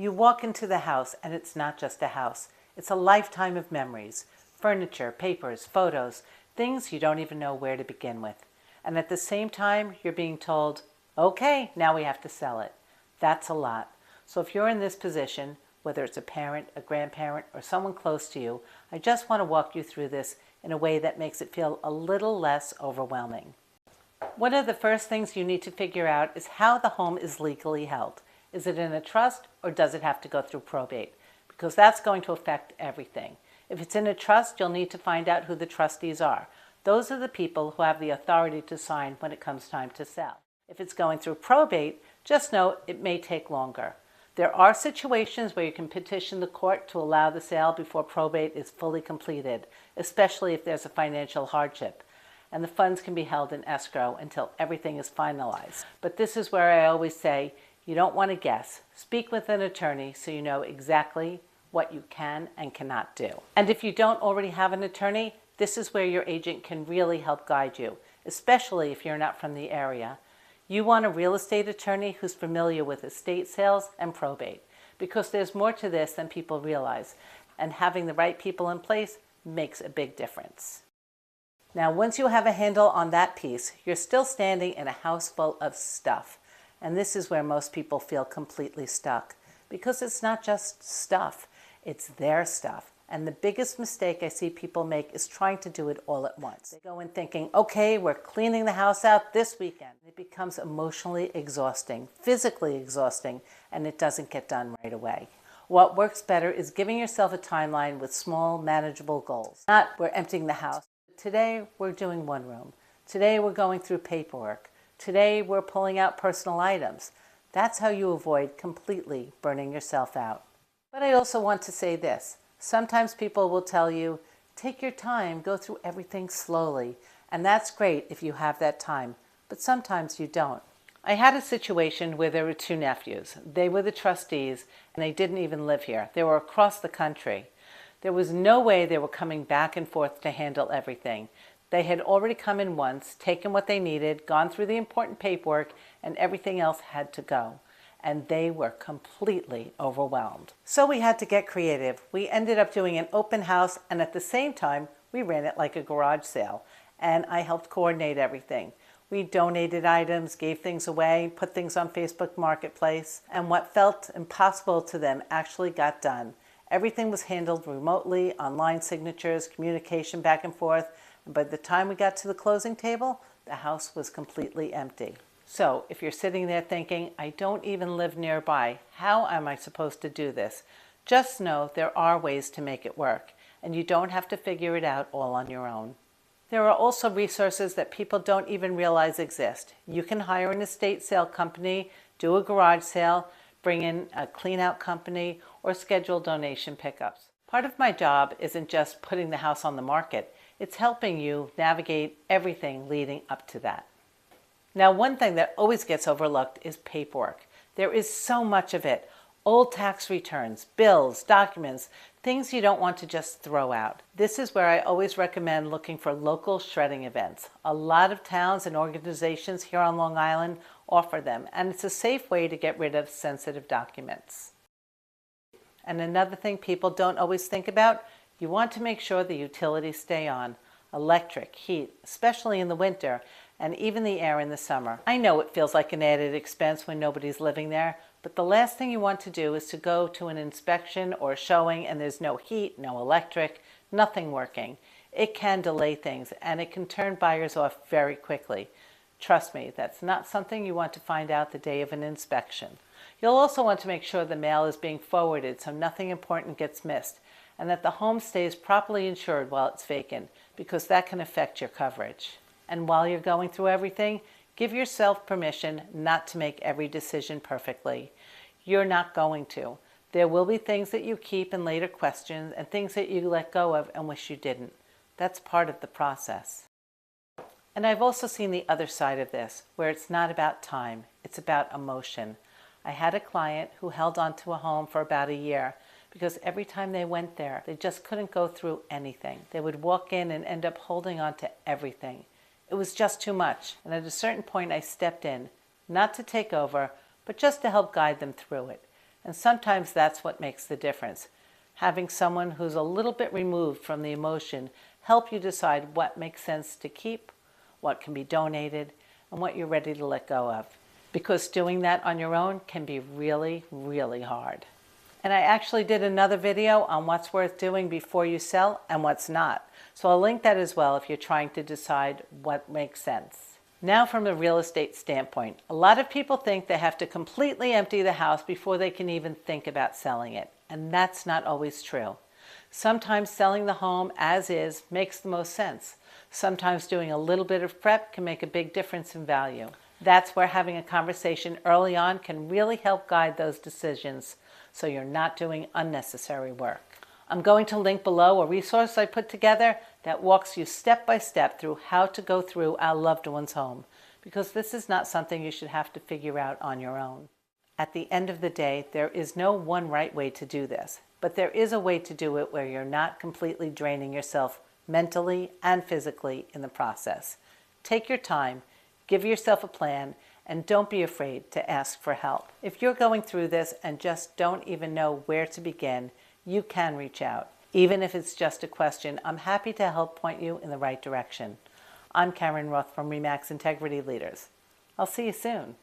You walk into the house and it's not just a house. It's a lifetime of memories, furniture, papers, photos, things you don't even know where to begin with. And at the same time, you're being told, okay, now we have to sell it. That's a lot. So if you're in this position, whether it's a parent, a grandparent, or someone close to you, I just want to walk you through this in a way that makes it feel a little less overwhelming. One of the first things you need to figure out is how the home is legally held. Is it in a trust or does it have to go through probate? Because that's going to affect everything. If it's in a trust, you'll need to find out who the trustees are. Those are the people who have the authority to sign when it comes time to sell. If it's going through probate, just know it may take longer. There are situations where you can petition the court to allow the sale before probate is fully completed, especially if there's a financial hardship, and the funds can be held in escrow until everything is finalized. But this is where I always say, you don't want to guess. Speak with an attorney so you know exactly what you can and cannot do. And if you don't already have an attorney, this is where your agent can really help guide you, especially if you're not from the area. You want a real estate attorney who's familiar with estate sales and probate, because there's more to this than people realize, and having the right people in place makes a big difference. Now, once you have a handle on that piece, you're still standing in a house full of stuff. And this is where most people feel completely stuck, because it's not just stuff, it's their stuff. And the biggest mistake I see people make is trying to do it all at once. They go in thinking, okay, we're cleaning the house out this weekend. It becomes emotionally exhausting, physically exhausting, and it doesn't get done right away. What works better is giving yourself a timeline with small, manageable goals. Not we're emptying the house. Today, we're doing one room. Today, we're going through paperwork. Today, we're pulling out personal items. That's how you avoid completely burning yourself out. But I also want to say this. Sometimes people will tell you, take your time, go through everything slowly. And that's great if you have that time, but sometimes you don't. I had a situation where there were two nephews. They were the trustees, and they didn't even live here. They were across the country. There was no way they were coming back and forth to handle everything. They had already come in once, taken what they needed, gone through the important paperwork, and everything else had to go. And they were completely overwhelmed. So we had to get creative. We ended up doing an open house, and at the same time, we ran it like a garage sale. And I helped coordinate everything. We donated items, gave things away, put things on Facebook Marketplace, and what felt impossible to them actually got done. Everything was handled remotely, online signatures, communication back and forth, and by the time we got to the closing table, the house was completely empty. So if you're sitting there thinking, I don't even live nearby, how am I supposed to do this? Just know there are ways to make it work, and you don't have to figure it out all on your own. There are also resources that people don't even realize exist. You can hire an estate sale company, do a garage sale, bring in a clean-out company, or schedule donation pickups. Part of my job isn't just putting the house on the market. It's helping you navigate everything leading up to that. Now, one thing that always gets overlooked is paperwork. There is so much of it. Old tax returns, bills, documents, things you don't want to just throw out. This is where I always recommend looking for local shredding events. A lot of towns and organizations here on Long Island offer them, and it's a safe way to get rid of sensitive documents. And another thing people don't always think about, you want to make sure the utilities stay on. Electric, heat, especially in the winter, and even the air in the summer. I know it feels like an added expense when nobody's living there, but the last thing you want to do is to go to an inspection or showing and there's no heat, no electric, nothing working. It can delay things and it can turn buyers off very quickly. Trust me, that's not something you want to find out the day of an inspection. You'll also want to make sure the mail is being forwarded so nothing important gets missed, and that the home stays properly insured while it's vacant, because that can affect your coverage. And while you're going through everything, give yourself permission not to make every decision perfectly. You're not going to. There will be things that you keep and later question, and things that you let go of and wish you didn't. That's part of the process. And I've also seen the other side of this, where it's not about time, it's about emotion. I had a client who held on to a home for about a year because every time they went there, they just couldn't go through anything. They would walk in and end up holding on to everything. It was just too much, and at a certain point I stepped in, not to take over, but just to help guide them through it. And sometimes that's what makes the difference. Having someone who's a little bit removed from the emotion help you decide what makes sense to keep, what can be donated, and what you're ready to let go of. Because doing that on your own can be really, really hard. And I actually did another video on what's worth doing before you sell and what's not. So I'll link that as well if you're trying to decide what makes sense. Now from the real estate standpoint, a lot of people think they have to completely empty the house before they can even think about selling it. And that's not always true. Sometimes selling the home as is makes the most sense. Sometimes doing a little bit of prep can make a big difference in value. That's where having a conversation early on can really help guide those decisions so you're not doing unnecessary work. I'm going to link below a resource I put together that walks you step by step through how to go through our loved one's home, because this is not something you should have to figure out on your own. At the end of the day, there is no one right way to do this, but there is a way to do it where you're not completely draining yourself mentally and physically in the process. Take your time, give yourself a plan, and don't be afraid to ask for help. If you're going through this and just don't even know where to begin, you can reach out. Even if it's just a question, I'm happy to help point you in the right direction. I'm Karen Roth from RE/MAX Integrity Leaders. I'll see you soon.